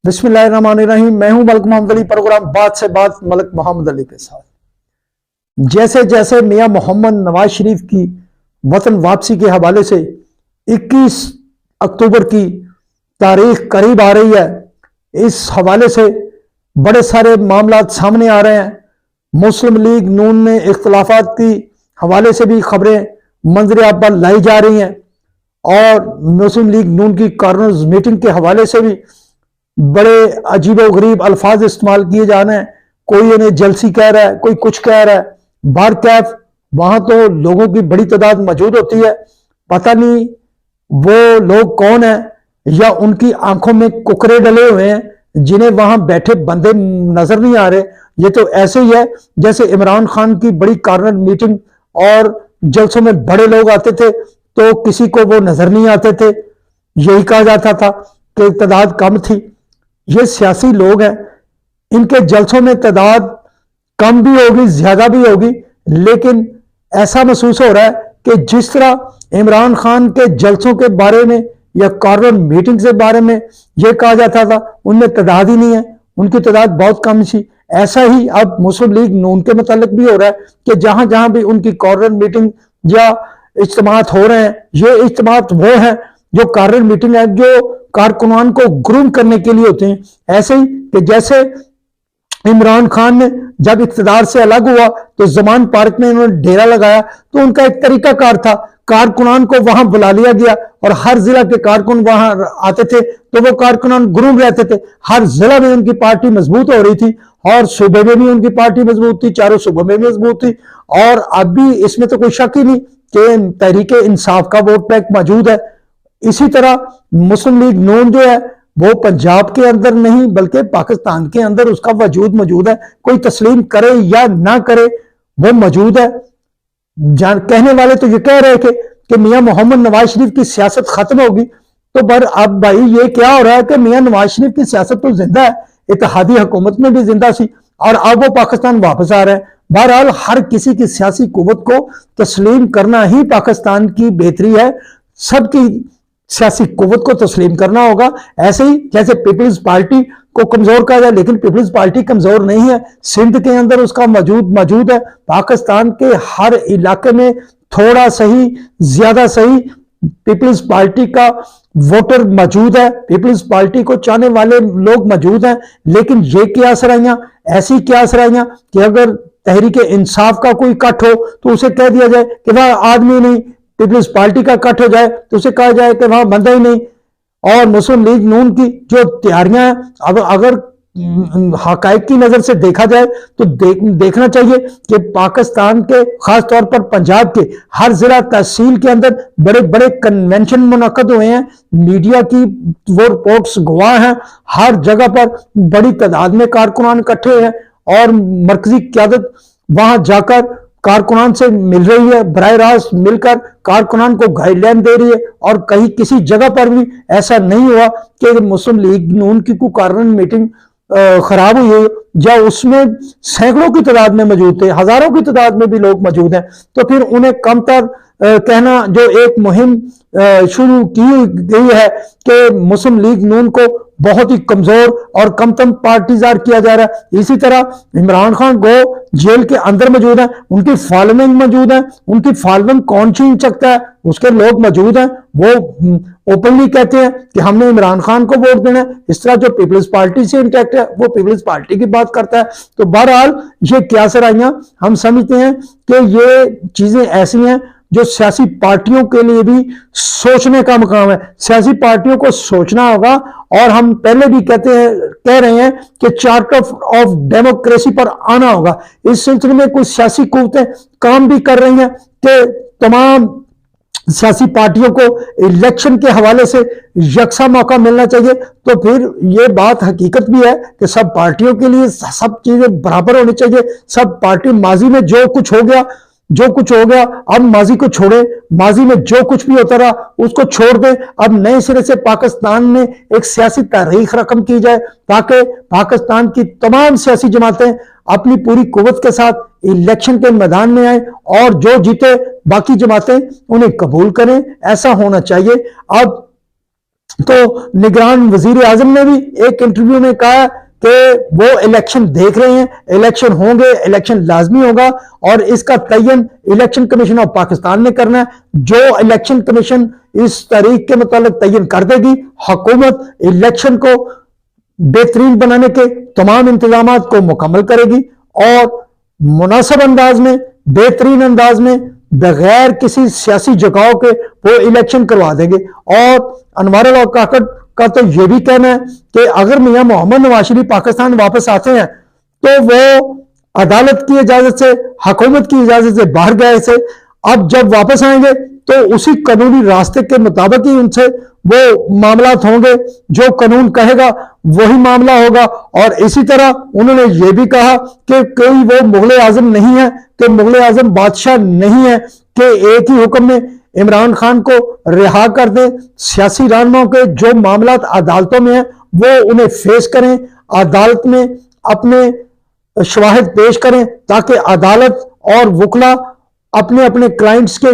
बिस्मिल्लाहिर्रहमानिर्रहीम। मैं हूं मलक मोहम्मद अली, प्रोग्राम बात से बात मलक मोहम्मद अली के साथ। जैसे जैसे मियां मोहम्मद नवाज शरीफ की वतन वापसी के हवाले से 21 अक्टूबर की तारीख करीब आ रही है, इस हवाले से बड़े सारे मामला सामने आ रहे हैं। मुस्लिम लीग नून में इख्तलाफात की हवाले से भी खबरें मंजर आम पर लाई जा रही हैं और मुस्लिम लीग नून की कॉर्नर्स मीटिंग के हवाले से भी बड़े अजीबो गरीब अल्फाज इस्तेमाल किए जा रहे हैं। कोई इन्हें जलसी कह रहा है, कोई कुछ कह रहा है। बार कैफ वहां तो लोगों की बड़ी तादाद मौजूद होती है, पता नहीं वो लोग कौन है या उनकी आंखों में कुकरे डले हुए हैं जिन्हें वहां बैठे बंदे नजर नहीं आ रहे। ये तो ऐसे ही है जैसे इमरान खान की बड़ी कॉर्नर मीटिंग और जलसों में बड़े लोग आते थे तो किसी को वो नजर नहीं आते थे, यही कहा जाता था कि तादाद कम थी। ये सियासी लोग हैं, इनके जलसों में तादाद कम भी होगी ज्यादा भी होगी, लेकिन ऐसा महसूस हो रहा है कि जिस तरह इमरान खान के जलसों के बारे में या कॉर्नर मीटिंग के बारे में यह कहा जाता था उनमें तादाद ही नहीं है, उनकी तादाद बहुत कम थी। ऐसा ही अब मुस्लिम लीग नून के मुतालिक भी हो रहा है कि जहां जहां भी उनकी कॉर्नर मीटिंग या इज्तिमात हो रहे हैं, ये इज्तिमात वो है जो कॉर्नर मीटिंग है जो कारकुनान को ग्रूम करने के लिए होते हैं। ऐसे ही कि जैसे इमरान खान ने जब इख्तिदार से अलग हुआ तो जमान पार्क में उन्होंने डेरा लगाया, तो उनका एक तरीकाकार था, कारकुनान को वहां बुला लिया गया और हर जिला के कारकुन वहां आते थे तो वो कारकुनान ग्रूम रहते थे। हर जिला में उनकी पार्टी मजबूत हो रही थी और सूबे में भी उनकी पार्टी मजबूत थी, चारों सूबों में भी मजबूत थी। और अब भी इसमें तो कोई शक ही नहीं कि तहरीक इंसाफ का वोट बैंक मौजूद है। इसी तरह मुस्लिम लीग नून जो है वो पंजाब के अंदर नहीं बल्कि पाकिस्तान के अंदर उसका वजूद मौजूद है। कोई तस्लीम करे या ना करे वो मौजूद है। कहने वाले तो ये कह रहे थे कि मियां मोहम्मद नवाज शरीफ की सियासत खत्म होगी, तो पर अब भाई ये क्या हो रहा है कि मियां नवाज शरीफ की सियासत तो जिंदा है, इत्तेहादी हुकूमत में भी जिंदा सी और अब वो पाकिस्तान वापस आ रहा है। बहरहाल हर किसी की सियासी कुव्वत को तस्लीम करना ही पाकिस्तान की बेहतरी है, सबकी सियासी कुव्वत को तस्लीम करना होगा। ऐसे ही जैसे पीपल्स पार्टी को कमजोर कहा जाए, लेकिन पीपल्स पार्टी कमजोर नहीं है, सिंध के अंदर उसका मौजूद है। पाकिस्तान के हर इलाके में थोड़ा सही ज्यादा सही पीपल्स पार्टी का वोटर मौजूद है, पीपल्स पार्टी को चाहने वाले लोग मौजूद हैं। लेकिन ये क्या सराइयां, ऐसी क्या सराइयां कि अगर तहरीक इंसाफ का कोई कट हो तो उसे कह दिया जाए कि वह आदमी नहीं, पीपल्स पार्टी का कट हो जाए तो उसे कहा जाए कि वहां बंदा ही नहीं। और मुस्लिम लीग नून की जो तैयारियां हैं, अब अगर हकायक की नजर से देखा जाए तो देखना चाहिए कि पाकिस्तान के खास तौर पर पंजाब के हर जिला तहसील के अंदर बड़े बड़े कन्वेंशन मुनक्कद हुए हैं। मीडिया की वो रिपोर्ट्स गवाह हैं, हर जगह पर बड़ी तादाद में कारकुनान इकट्ठे हुए हैं और मरकजी क्यादत वहां जाकर कारकुनान से मिल रही है, बराह रास्त मिलकर कारकुनान को गाइडलाइन दे रही है। और कहीं किसी जगह पर भी ऐसा नहीं हुआ कि मुस्लिम लीग नून की कोई कॉर्नर मीटिंग खराब हुई है या उसमें सैकड़ों की तादाद में मौजूद थे, हजारों की तादाद में भी लोग मौजूद हैं। तो फिर उन्हें कमतर कहना, जो एक मुहिम शुरू की गई है कि मुस्लिम लीग नून को बहुत ही कमजोर और कमतम पार्टीजार किया जा रहा है। इसी तरह इमरान खान को जेल के अंदर मौजूद है, उनकी फॉलोइंग मौजूद है, उनकी फॉलोइंग कौन छीन सकता है, उसके लोग मौजूद हैं, वो ओपनली कहते हैं कि हमने इमरान खान को वोट देना है। इस तरह जो पीपल्स पार्टी से इंटैक्ट है वो पीपल्स पार्टी की बात करता है। तो बहरहाल ये क्या सराइयां, हम समझते हैं कि ये चीजें ऐसी हैं जो सियासी पार्टियों के लिए भी सोचने का मुकाम है। सियासी पार्टियों को सोचना होगा और हम पहले भी कह रहे हैं कि चार्टर ऑफ डेमोक्रेसी पर आना होगा। इस सिलसिले में कुछ सियासी कुव्वतें काम भी कर रही हैं कि तमाम सियासी पार्टियों को इलेक्शन के हवाले से यकसा मौका मिलना चाहिए। तो फिर ये बात हकीकत भी है कि सब पार्टियों के लिए सब चीजें बराबर होनी चाहिए। सब पार्टी माजी में जो कुछ हो गया अब माजी को छोड़े, माजी में जो कुछ भी होता रहा उसको छोड़ दे। अब नए सिरे से पाकिस्तान में एक सियासी तारीख रकम की जाए ताकि पाकिस्तान की तमाम सियासी जमातें अपनी पूरी कुव्वत के साथ इलेक्शन के मैदान में आए और जो जीते बाकी जमातें उन्हें कबूल करें। ऐसा होना चाहिए। अब تو نگران وزیر اعظم نے بھی ایک انٹرویو میں کہا کہ وہ الیکشن دیکھ رہے ہیں، الیکشن ہوں گے، الیکشن لازمی ہوگا اور اس کا تعین الیکشن کمیشن آف پاکستان نے کرنا ہے۔ جو الیکشن کمیشن اس تاریخ کے متعلق تعین کر دے گی، حکومت الیکشن کو بہترین بنانے کے تمام انتظامات کو مکمل کرے گی اور مناسب انداز میں، بہترین انداز میں، بغیر کسی سیاسی جھکاؤ کے وہ الیکشن کروا دیں گے۔ اور انوار الحق کاکڑ کا تو یہ بھی کہنا ہے کہ اگر میاں محمد نواز شریف پاکستان واپس آتے ہیں تو وہ عدالت کی اجازت سے، حکومت کی اجازت سے، باہر گئے سے اب جب واپس آئیں گے تو اسی قانونی راستے کے مطابق ہی ان سے وہ معاملات ہوں گے، جو قانون کہے گا وہی معاملہ ہوگا۔ اور اسی طرح انہوں نے یہ بھی کہا کہ کوئی وہ مغل اعظم نہیں ہے، کہ مغل اعظم بادشاہ نہیں ہے کہ ایک ہی حکم میں عمران خان کو رہا کر دیں۔ سیاسی رہنماؤں کے جو معاملات عدالتوں میں ہیں وہ انہیں فیس کریں، عدالت میں اپنے شواہد پیش کریں تاکہ عدالت اور وکلا اپنے اپنے کلائنٹس کے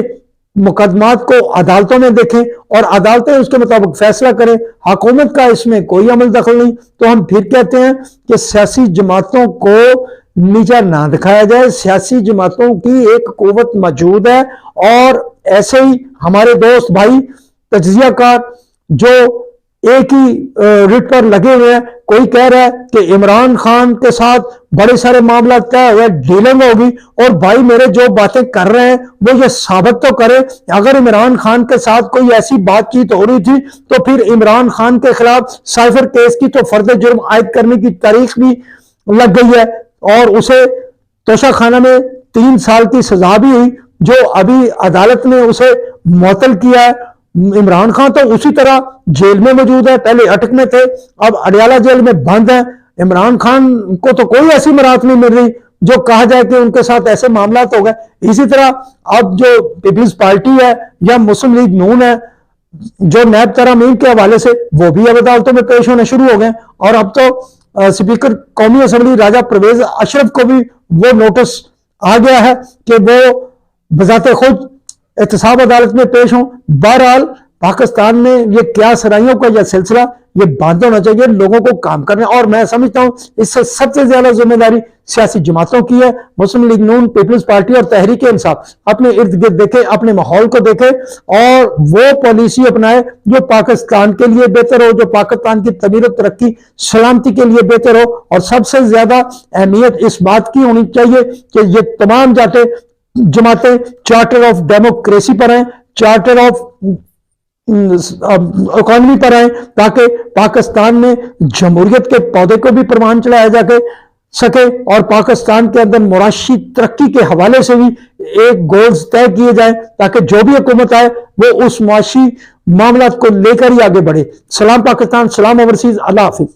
مقدمات کو عدالتوں میں دیکھیں اور عدالتیں اس کے مطابق فیصلہ کریں۔ حکومت کا اس میں کوئی عمل دخل نہیں۔ تو ہم پھر کہتے ہیں کہ سیاسی جماعتوں کو نیچا نہ دکھایا جائے، سیاسی جماعتوں کی ایک قوت موجود ہے اور ایسے ہی ہمارے دوست بھائی تجزیہ کار جو ایک ہی رٹ پر لگے ہوئے ہیں، کوئی کہہ رہا ہے کہ عمران خان کے ساتھ بڑے سارے معاملات طے ہوئے، ڈیلنگ ہوگی، اور بھائی میرے جو باتیں کر رہے ہیں وہ یہ ثابت تو کرے اگر عمران خان کے ساتھ کوئی ایسی بات چیت ہو رہی تھی تو پھر عمران خان کے خلاف سائفر کیس کی تو فرد جرم عائد کرنے کی تاریخ بھی لگ گئی ہے اور اسے توشہ خانہ میں 3 سال کی سزا بھی ہوئی، جو ابھی عدالت نے اسے معطل کیا ہے۔ عمران خان تو اسی طرح جیل میں موجود ہے، پہلے اٹک میں تھے، اب اڈیالہ جیل میں بند ہیں۔ عمران خان کو تو کوئی ایسی برات نہیں مل رہی جو کہا جائے کہ ان کے ساتھ ایسے معاملات ہو گئے۔ اسی طرح اب جو پیپلز پارٹی ہے یا مسلم لیگ نون ہے، جو نیب ترامیم کے حوالے سے وہ بھی اب عدالتوں میں پیش ہونے شروع ہو گئے، اور اب تو اسپیکر قومی اسمبلی راجہ پرویز اشرف کو بھی وہ نوٹس آ گیا ہے کہ وہ بذات خود احتساب عدالت میں پیش ہوں۔ بہرحال پاکستان میں یہ کیا سرائیوں کا یہ سلسلہ یہ بند ہونا چاہیے، لوگوں کو کام کرنے، اور میں سمجھتا ہوں اس سے سب سے زیادہ ذمہ داری سیاسی جماعتوں کی ہے۔ مسلم لیگ نون، پیپلز پارٹی اور تحریک انصاف اپنے ارد گرد دیکھے، اپنے ماحول کو دیکھے اور وہ پالیسی اپنائے جو پاکستان کے لیے بہتر ہو، جو پاکستان کی تعمیر و ترقی سلامتی کے لیے بہتر ہو۔ اور سب سے زیادہ اہمیت اس بات کی ہونی چاہیے کہ یہ تمام جماعتیں چارٹر آف ڈیموکریسی پر ہیں، چارٹر آف اکانومی پر آئیں، تاکہ پاکستان میں جمہوریت کے پودے کو بھی پروان چڑھایا جا سکے اور پاکستان کے اندر معاشی ترقی کے حوالے سے بھی ایک گولز طے کیے جائیں تاکہ جو بھی حکومت آئے وہ اس معاشی معاملات کو لے کر ہی آگے بڑھے۔ سلام پاکستان، سلام اوورسیز، اللہ حافظ۔